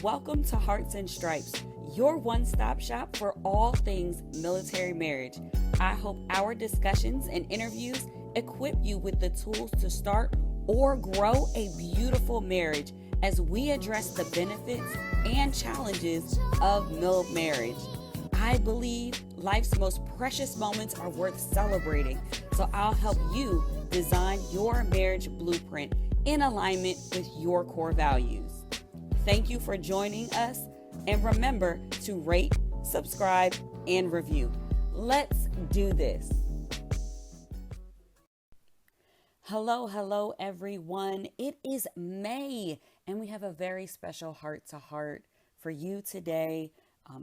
Welcome to Hearts and Stripes, your one-stop shop for all things military marriage. I hope our discussions and interviews equip you with the tools to start or grow a beautiful marriage as we address the benefits and challenges of MILF marriage. I believe life's most precious moments are worth celebrating, so I'll help you design your marriage blueprint in alignment with your core values. Thank you for joining us, and remember to rate, subscribe, and review. Let's do this. Hello, everyone. It is May, and we have a very special heart-to-heart for you today.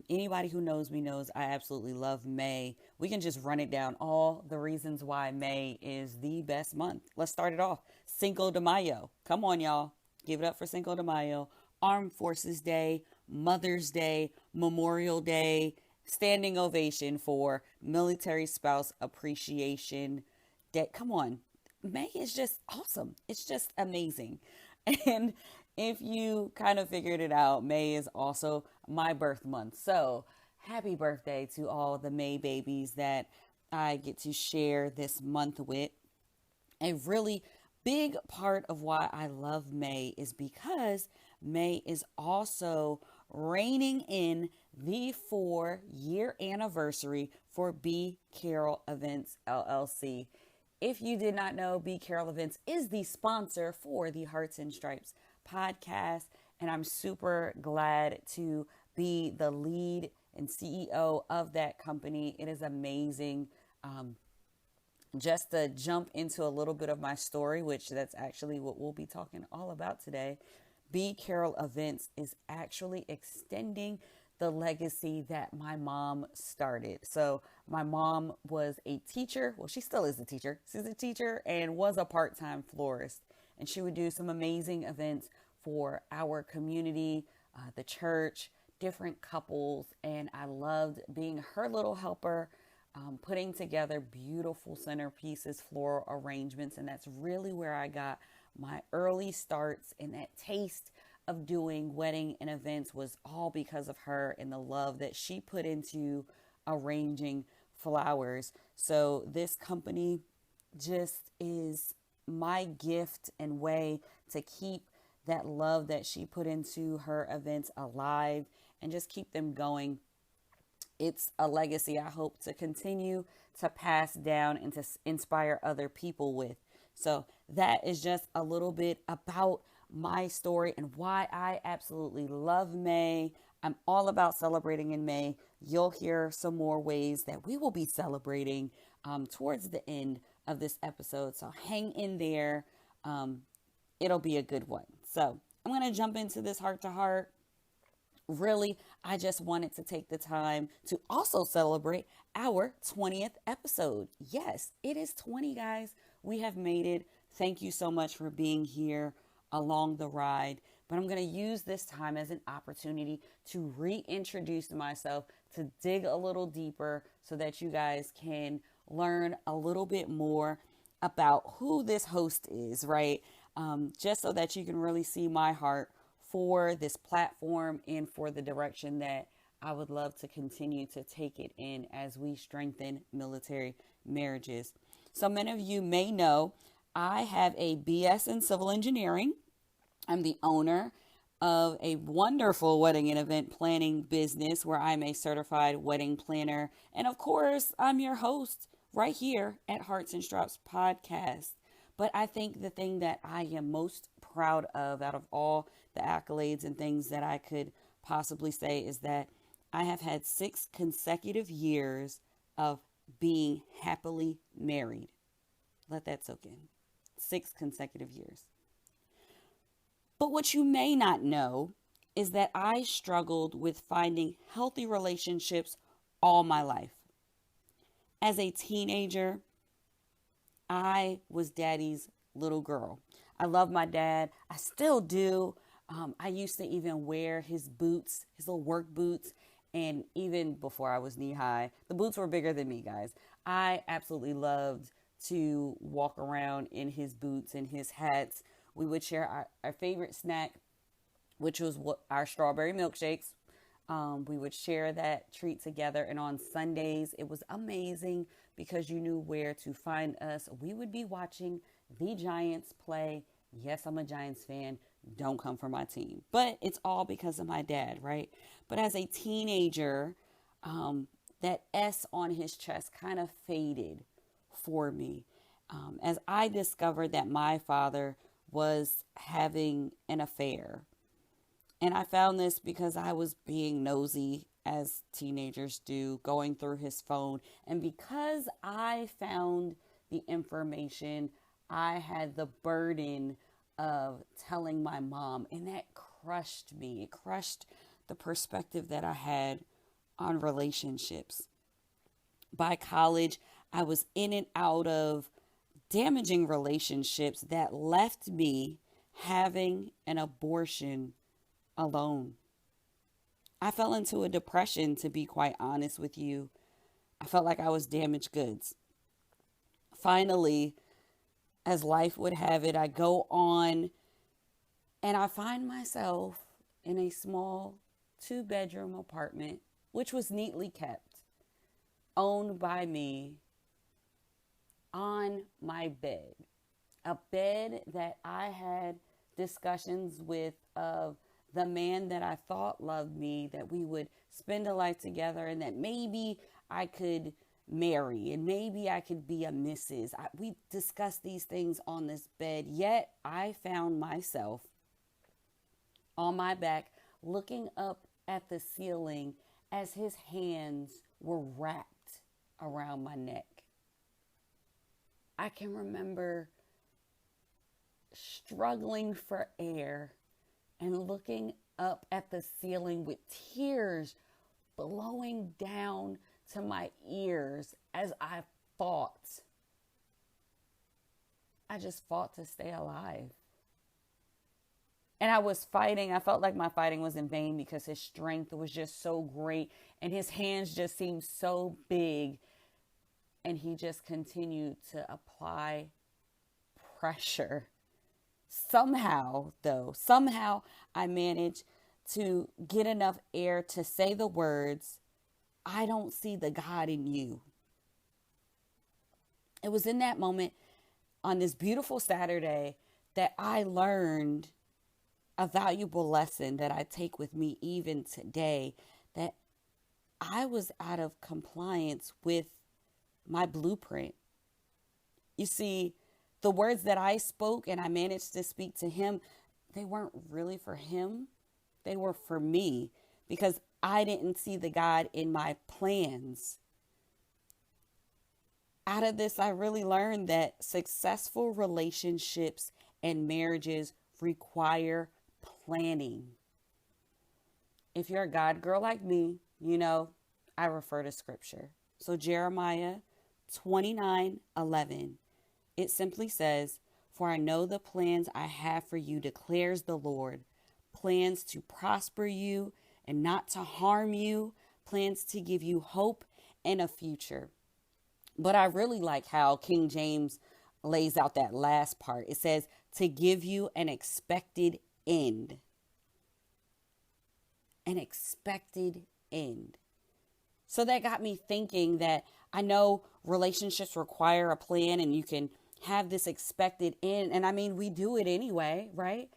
Anybody who knows me knows I absolutely love May. We can just run it down, all the reasons why May is the best month. Let's start it off. Cinco de Mayo. Come on, y'all. Give it up for Cinco de Mayo. Armed Forces Day, Mother's Day, Memorial Day, standing ovation for Military Spouse Appreciation Day. Come on. May is just awesome. It's just amazing. And if you kind of figured it out, May is also my birth month. So happy birthday to all the May babies that I get to share this month with. A really big part of why I love May is because May is also reining in the 4-year anniversary for B. Carroll Events LLC. If you did not know, B. Carroll Events is the sponsor for the Hearts and Stripes podcast, and I'm super glad to be the lead and CEO of that company. It is amazing. Just to jump into a little bit of my story, which that's actually what we'll be talking all about today. B. Carroll Events is actually extending the legacy that my mom started. So my mom was a teacher. Well, she still is a teacher. She's a teacher and was a part-time florist. And she would do some amazing events for our community, the church, different couples. And I loved being her little helper, putting together beautiful centerpieces, floral arrangements. And that's really where I got my early starts, and that taste of doing wedding and events was all because of her and the love that she put into arranging flowers. So this company just is my gift and way to keep that love that she put into her events alive and just keep them going. It's a legacy I hope to continue to pass down and to inspire other people with. So that is just a little bit about my story and why I absolutely love May. I'm all about celebrating in May. You'll hear some more ways that we will be celebrating towards the end of this episode. So hang in there. It'll be a good one. So I'm going to jump into this heart to heart. Really, I just wanted to take the time to also celebrate our 20th episode. Yes, it is 20, guys. We have made it. Thank you so much for being here along the ride. But I'm going to use this time as an opportunity to reintroduce myself, to dig a little deeper so that you guys can learn a little bit more about who this host is, right? Just so that you can really see my heart for this platform and for the direction that I would love to continue to take it in as we strengthen military marriages. So many of you may know I have a BS in civil engineering. I'm the owner of a wonderful wedding and event planning business where I'm a certified wedding planner. And of course, I'm your host right here at Hearts and Stripes podcast. But I think the thing that I am most proud of out of all the accolades and things that I could possibly say is that I have had 6 consecutive years of being happily married. Let that soak in. 6 consecutive years. But what you may not know is that I struggled with finding healthy relationships all my life. As a teenager, I was daddy's little girl. I love my dad. I still do. I used to even wear his boots, his little work boots. And even before I was knee high, the boots were bigger than me, guys. I absolutely loved to walk around in his boots and his hats. We would share our favorite snack which was what our strawberry milkshakes. We would share that treat together. And on Sundays, it was amazing because you knew where to find us. We would be watching the Giants play. Yes, I'm a Giants fan. Don't come for my team. But it's all because of my dad, right? But as a teenager, that S on his chest kind of faded for me as I discovered that my father was having an affair. And I found this because I was being nosy, as teenagers do, going through his phone. And because I found the information, I had the burden of telling my mom. And that crushed me. It crushed the perspective that I had on relationships. By college, I was in and out of damaging relationships that left me having an abortion alone. I fell into a depression, to be quite honest with you. I felt like I was damaged goods. Finally, as life would have it, I go on and I find myself in a small 2-bedroom apartment, which was neatly kept, owned by me, on my bed. A bed that I had discussions with of the man that I thought loved me, that we would spend a life together, and that maybe I could marry and maybe I could be a Mrs. We discussed these things on this bed, yet I found myself on my back looking up at the ceiling as his hands were wrapped around my neck. I can remember struggling for air and looking up at the ceiling with tears blowing down to my ears as I fought. I just fought to stay alive. And I was fighting. I felt like my fighting was in vain because his strength was just so great and his hands just seemed so big. And he just continued to apply pressure. Somehow I managed to get enough air to say the words, "I don't see the God in you." It was in that moment on this beautiful Saturday that I learned a valuable lesson that I take with me even today, that I was out of compliance with my blueprint. You see, the words that I spoke and I managed to speak to him, they weren't really for him. They were for me because I didn't see the God in my plans. Out of this, I really learned that successful relationships and marriages require planning. If you're a God girl like me, you know, I refer to scripture. So Jeremiah 29:11, it simply says, "For I know the plans I have for you, declares the Lord, plans to prosper you and not to harm you, plans to give you hope and a future." But I really like how King James lays out that last part. It says, "to give you an expected end." An expected end. So that got me thinking that I know relationships require a plan and you can have this expected end. And I mean, we do it anyway, right?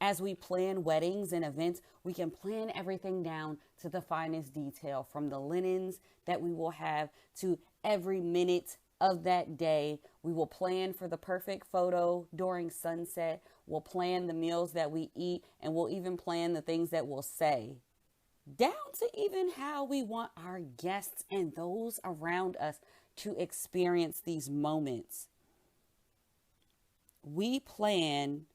As we plan weddings and events, we can plan everything down to the finest detail, from the linens that we will have to every minute of that day. We will plan for the perfect photo during sunset. We'll plan the meals that we eat, and we'll even plan the things that we'll say, down to even how we want our guests and those around us to experience these moments. We plan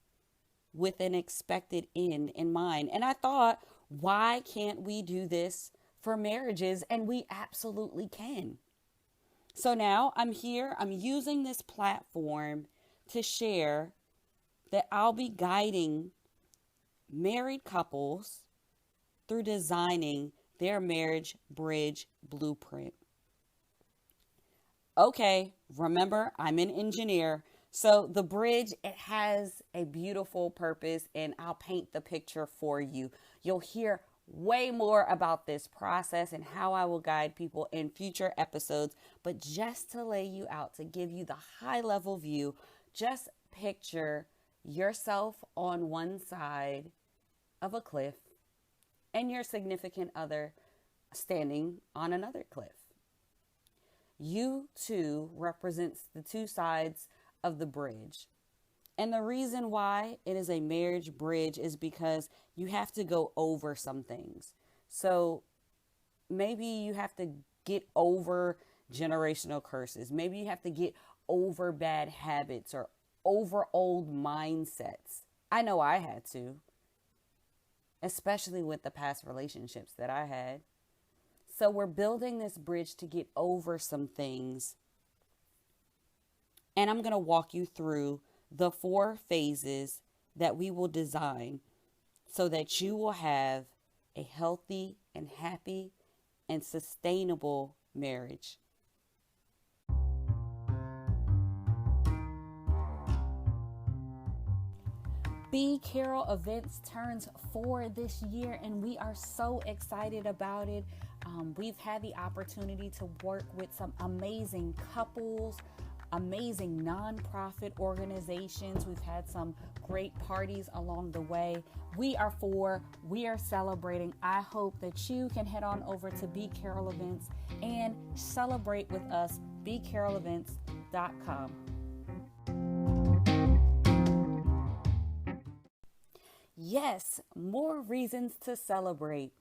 with an expected end in mind. And I thought, why can't we do this for marriages? And we absolutely can. So now I'm here, I'm using this platform to share that I'll be guiding married couples through designing their marriage bridge blueprint. Okay, remember, I'm an engineer, So the bridge, it has a beautiful purpose, and I'll paint the picture for you. You'll hear way more about this process and how I will guide people in future episodes. But just to lay you out, to give you the high level view, just picture yourself on one side of a cliff and your significant other standing on another cliff. You two represents the two sides of the bridge. And the reason why it is a marriage bridge is because you have to go over some things. So maybe you have to get over generational curses. Maybe you have to get over bad habits or over old mindsets. I know I had to, especially with the past relationships that I had. So we're building this bridge to get over some things. And I'm going to walk you through the 4 phases that we will design so that you will have a healthy and happy and sustainable marriage. B Carroll Events turns 4 this year, and we are so excited about it. We've had the opportunity to work with some amazing couples, amazing nonprofit organizations. We've had some great parties along the way. We are celebrating. I hope that you can head on over to B Carroll Events and celebrate with us, bcarrollevents.com. Yes, more reasons to celebrate.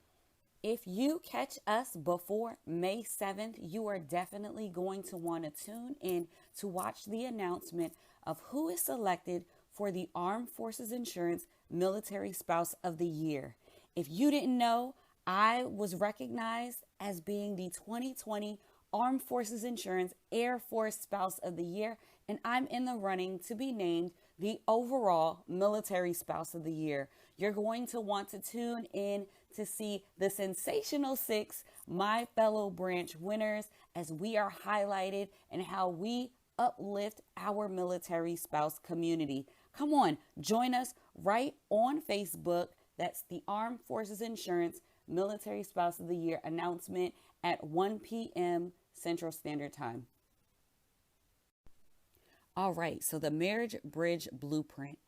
If you catch us before May 7th, you are definitely going to want to tune in to watch the announcement of who is selected for the Armed Forces Insurance Military Spouse of the Year. If you didn't know, I was recognized as being the 2020 Armed Forces Insurance Air Force Spouse of the Year, and I'm in the running to be named the overall Military Spouse of the Year. You're going to want to tune in to see the sensational 6 My Fellow Branch winners as we are highlighted and how we uplift our military spouse community. Come on, join us right on Facebook. That's the Armed Forces Insurance Military Spouse of the Year announcement at 1 p.m. Central Standard Time. All right, so the Marriage Bridge Blueprint.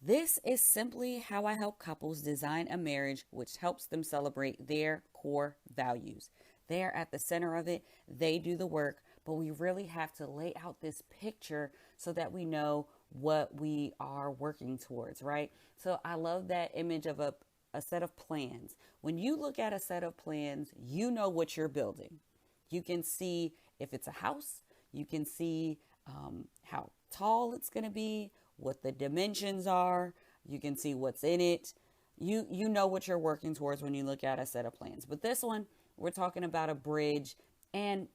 This is simply how I help couples design a marriage which helps them celebrate their core values. They are at the center of it. They do the work, but we really have to lay out this picture so that we know what we are working towards, right? So I love that image of a set of plans. When you look at a set of plans, you know what you're building. You can see if it's a house, you can see how tall it's going to be, what the dimensions are. You can see what's in it. You know what you're working towards when you look at a set of plans. But this one, we're talking about a bridge. And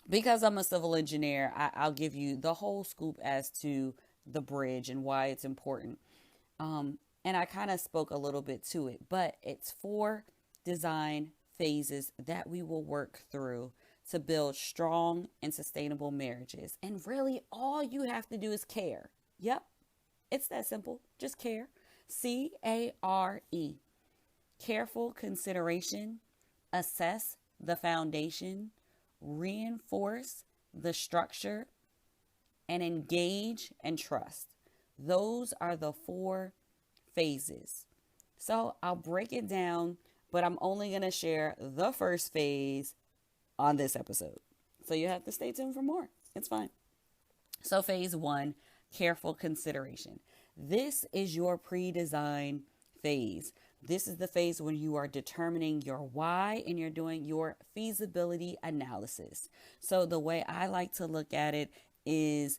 because I'm a civil engineer, I'll give you the whole scoop as to the bridge and why it's important. And I kind of spoke a little bit to it, but it's 4 design phases that we will work through to build strong and sustainable marriages. And really, all you have to do is care. Yep, it's that simple. Just care. C-A-R-E. Careful consideration. Assess the foundation. Reinforce the structure. And engage and trust. Those are the 4 phases. So I'll break it down, but I'm only going to share the first phase on this episode. So you have to stay tuned for more. It's fine. So phase 1, careful consideration. This is your pre-design phase. This is the phase when you are determining your why and you're doing your feasibility analysis. So the way I like to look at it is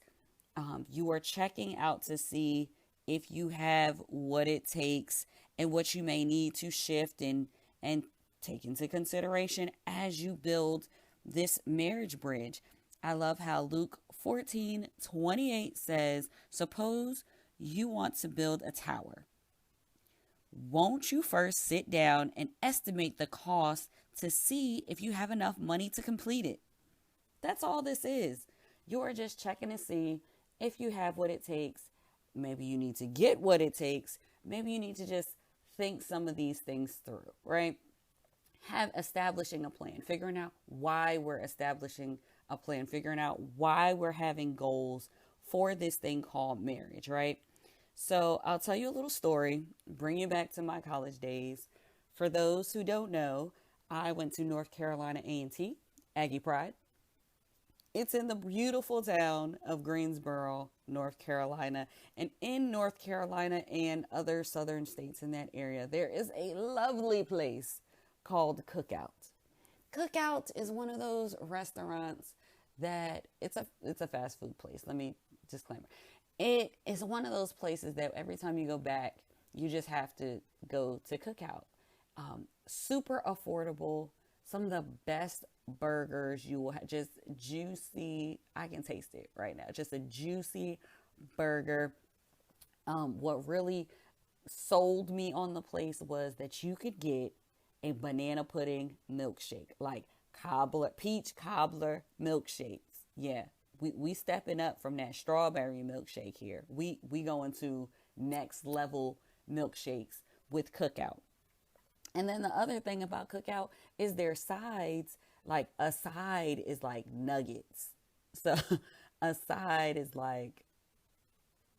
you are checking out to see if you have what it takes and what you may need to shift and take into consideration as you build this marriage bridge. I love how Luke 14:28 says, suppose you want to build a tower. Won't you first sit down and estimate the cost to see if you have enough money to complete it? That's all this is. You're just checking to see if you have what it takes, maybe you need to get what it takes. Maybe you need to just think some of these things through, right? Have establishing a plan, figuring out why we're establishing a plan, figuring out why we're having goals for this thing called marriage, right? So I'll tell you a little story, bring you back to my college days. For those who don't know, I went to North Carolina A&T, Aggie Pride. It's in the beautiful town of Greensboro, North Carolina. And in North Carolina and other southern states in that area, there is a lovely place called Cookout. Cookout is one of those restaurants that it's a fast food place. Let me disclaimer. It is one of those places that every time you go back, you just have to go to Cookout. Super affordable, some of the best burgers you will have, just juicy. I can taste it right now. Just a juicy burger. What really sold me on the place was that you could get a banana pudding milkshake, like peach cobbler milkshakes. Yeah, we stepping up from that strawberry milkshake here. We going to next level milkshakes with Cookout. And then the other thing about Cookout is their sides. Like a side is like nuggets. So a side is like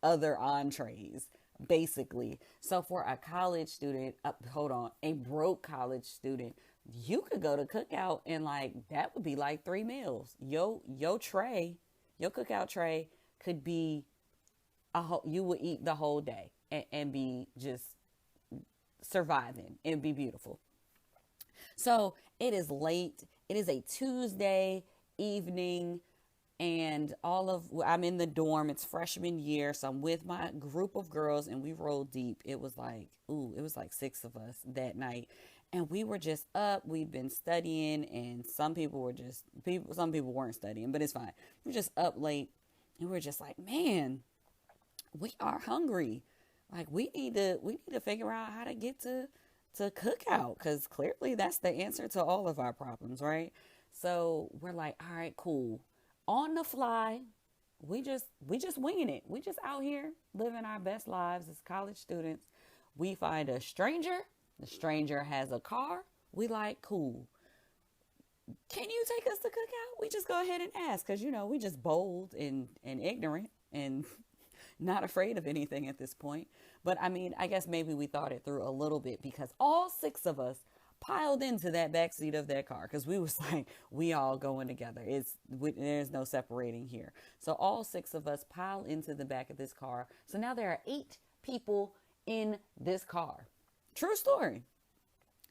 other entrees, basically. So for a college student, a broke college student, you could go to Cookout and like that would be like 3 meals. Your Cookout tray could be you would eat the whole day and be just surviving. It'd be beautiful. So it is late. It is a Tuesday evening, and I'm in the dorm. It's freshman year, so I'm with my group of girls, and we rolled deep. It was like 6 of us that night, and we were just up. We'd been studying, and some people weren't studying, but it's fine. We're just up late, and we're just like, man, we are hungry. Like we need to figure out how to get to Cookout, because clearly that's the answer to all of our problems, right? So we're like, all right, cool. On the fly, we just winging it. We just out here living our best lives as college students. We find a stranger. The stranger has a car. We like, cool. Can you take us to Cookout? We just go ahead and ask, because we just bold and ignorant and not afraid of anything at this point. But I mean, I guess maybe we thought it through a little bit, because all 6 of us piled into that backseat of that car, because we was like, we all going together. There's no separating here. So all 6 of us pile into the back of this car. So now there are 8 people in this car. True story.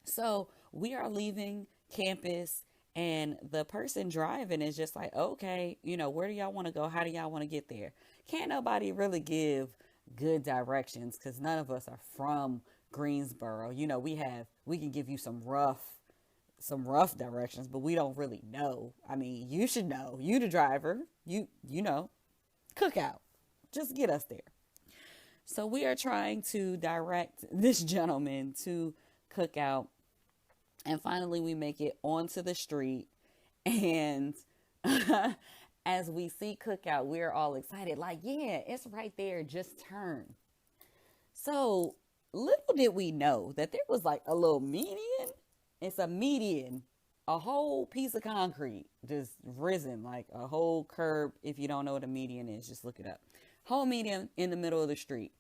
So we are leaving campus, and the person driving is just like, okay, where do y'all want to go? How do y'all want to get there? Can't nobody really give good directions, because none of us are from Greensboro. We can give you some rough directions, but we don't really know. I mean, you should know. You the driver. You know. Cookout. Just get us there. So we are trying to direct this gentleman to Cookout, and finally we make it onto the street, and as we see Cookout, we're all excited, like, yeah, it's right there, just turn. So little did we know that there was like a little median. It's a median, a whole piece of concrete just risen, like a whole curb. If you don't know what a median is, just look it up. Whole median in the middle of the street.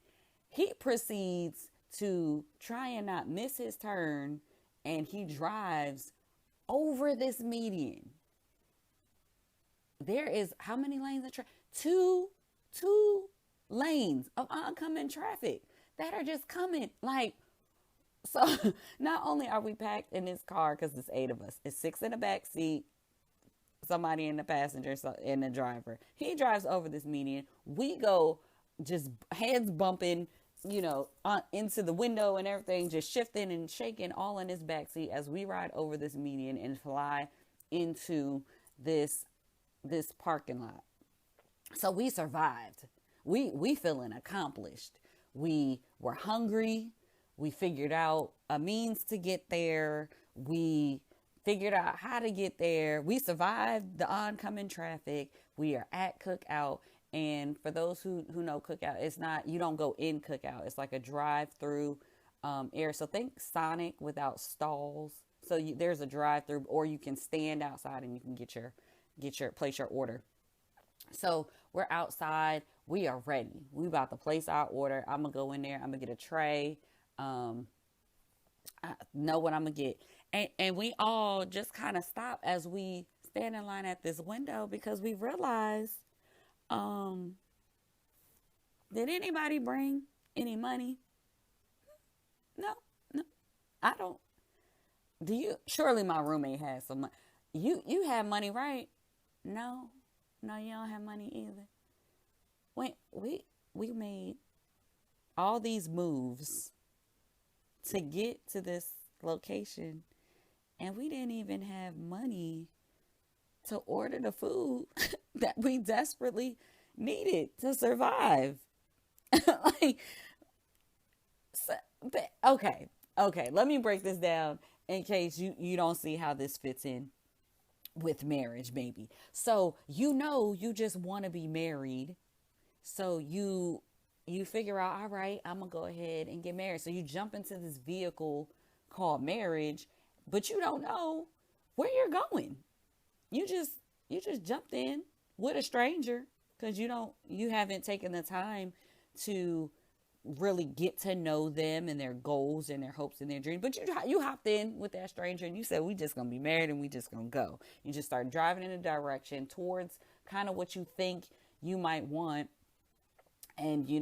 He proceeds to try and not miss his turn, and he drives over this median. There is how many lanes of traffic? Two lanes of oncoming traffic that are just coming. Like, so not only are we packed in this car, because it's 8 of us, it's 6 in the back seat, somebody in the passenger, and the driver. He drives over this median. We go just heads bumping, into the window and everything, just shifting and shaking all in his backseat as we ride over this median and fly into this parking lot. So we survived. We feeling accomplished. We were hungry. We figured out a means to get there. We figured out how to get there. We survived the oncoming traffic. We are at Cookout, And for those who know cookout, it's not, you don't go in cookout. It's like a drive through area. So think Sonic without stalls. So there's a drive through, or you can stand outside and you can place your order. So we're outside. We are ready. We about to place our order. I'm gonna go in there. I'm gonna get a tray. I know what I'm gonna get. And we all just kind of stop as we stand in line at this window because we realize, um, did anybody bring any money? No, no, I don't. Do you? Surely my roommate has some money. You have money, right? No, no, you don't have money either. We made all these moves to get to this location, and we didn't even have money to order the food that we desperately needed to survive. like, so, okay. Let me break this down in case you don't see how this fits in with marriage, maybe. So you just want to be married. So you figure out, all right, I'm gonna go ahead and get married. So you jump into this vehicle called marriage, but you don't know where you're going. You just jumped in with a stranger because you haven't taken the time to really get to know them and their goals and their hopes and their dreams. But you hopped in with that stranger and you said, we just gonna be married and we just gonna go. You just start driving in a direction towards kind of what you think you might want. And you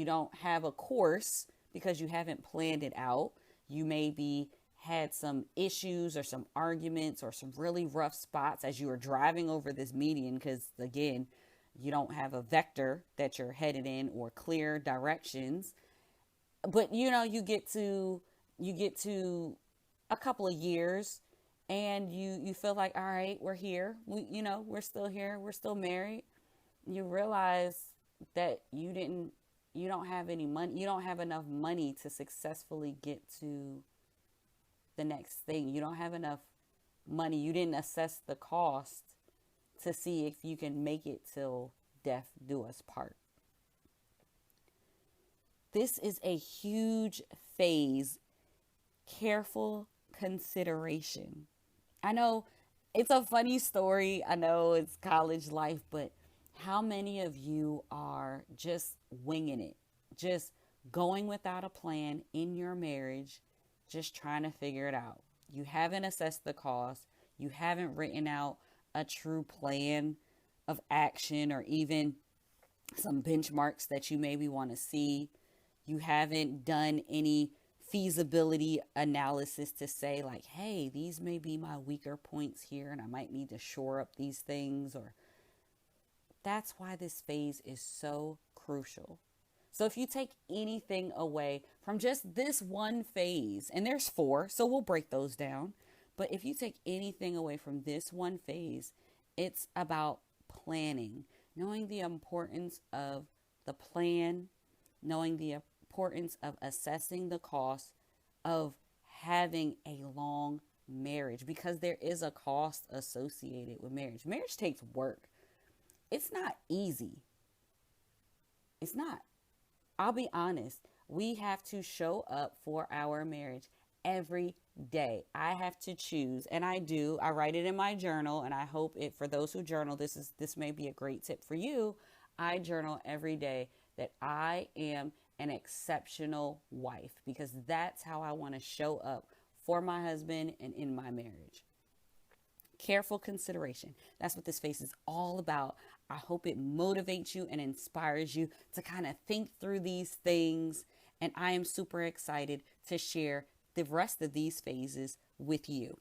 don't have a course because you haven't planned it out. You maybe had some issues or some arguments or some really rough spots as you were driving over this median, because again, you don't have a vector that you're headed in or clear directions. But you get to a couple of years and you feel like, all right, we're here. We're still here. We're still married. You realize that you don't have any money. You don't have enough money to successfully get to the next thing. You don't have enough money. You didn't assess the cost to see if you can make it till death do us part. This is a huge phase. Careful consideration. I know it's a funny story. I know it's college life, but how many of you are just winging it, just going without a plan in your marriage, just trying to figure it out? You haven't assessed the cost. You haven't written out a true plan of action or even some benchmarks that you maybe want to see. You haven't done any feasibility analysis to say like, hey, these may be my weaker points here and I might need to shore up these things. Or that's why this phase is so crucial. So if you take anything away from just this one phase, and there's 4, so we'll break those down. But if you take anything away from this one phase, it's about planning, knowing the importance of the plan, knowing the importance of assessing the cost of having a long marriage, because there is a cost associated with marriage. Marriage takes work. It's not easy. It's not. I'll be honest. We have to show up for our marriage every day. I have to choose, and I do. I write it in my journal, and I hope it, for those who journal, this may be a great tip for you. I journal every day that I am an exceptional wife, because that's how I want to show up for my husband and in my marriage. Careful consideration. That's what this phase is all about. I hope it motivates you and inspires you to kind of think through these things. And I am super excited to share the rest of these phases with you.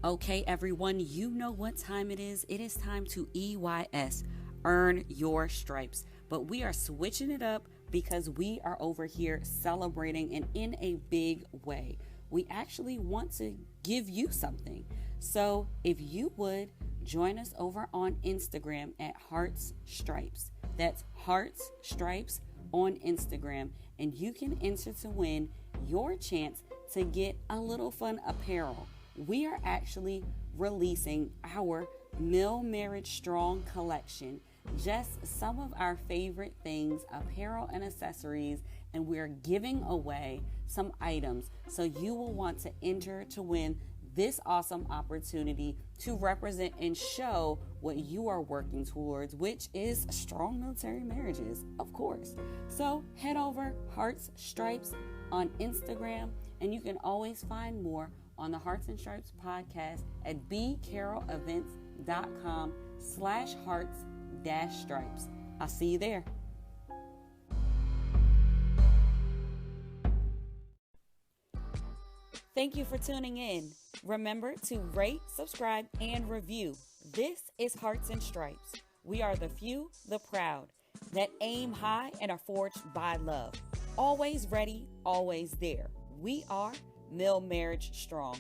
Okay, everyone, you know what time it is. It is time to EYS, earn your stripes. But we are switching it up because we are over here celebrating, and in a big way. We actually want to give you something. So if you would join us over on Instagram at Hearts Stripes. That's Hearts Stripes on Instagram. And you can enter to win your chance to get a little fun apparel. We are actually releasing our Mill Marriage Strong collection. Just some of our favorite things, apparel and accessories, and we're giving away some items. So you will want to enter to win this awesome opportunity to represent and show what you are working towards, which is strong military marriages, of course. So head over Hearts Stripes on Instagram, and you can always find more on the Hearts and Stripes podcast at bcarrollevents.com/hearts-stripes. I'll see you there. Thank you for tuning in. Remember to rate, subscribe, and review. This is Hearts and Stripes. We are the few, the proud, that aim high and are forged by love. Always ready, always there. We are Mill Marriage Strong.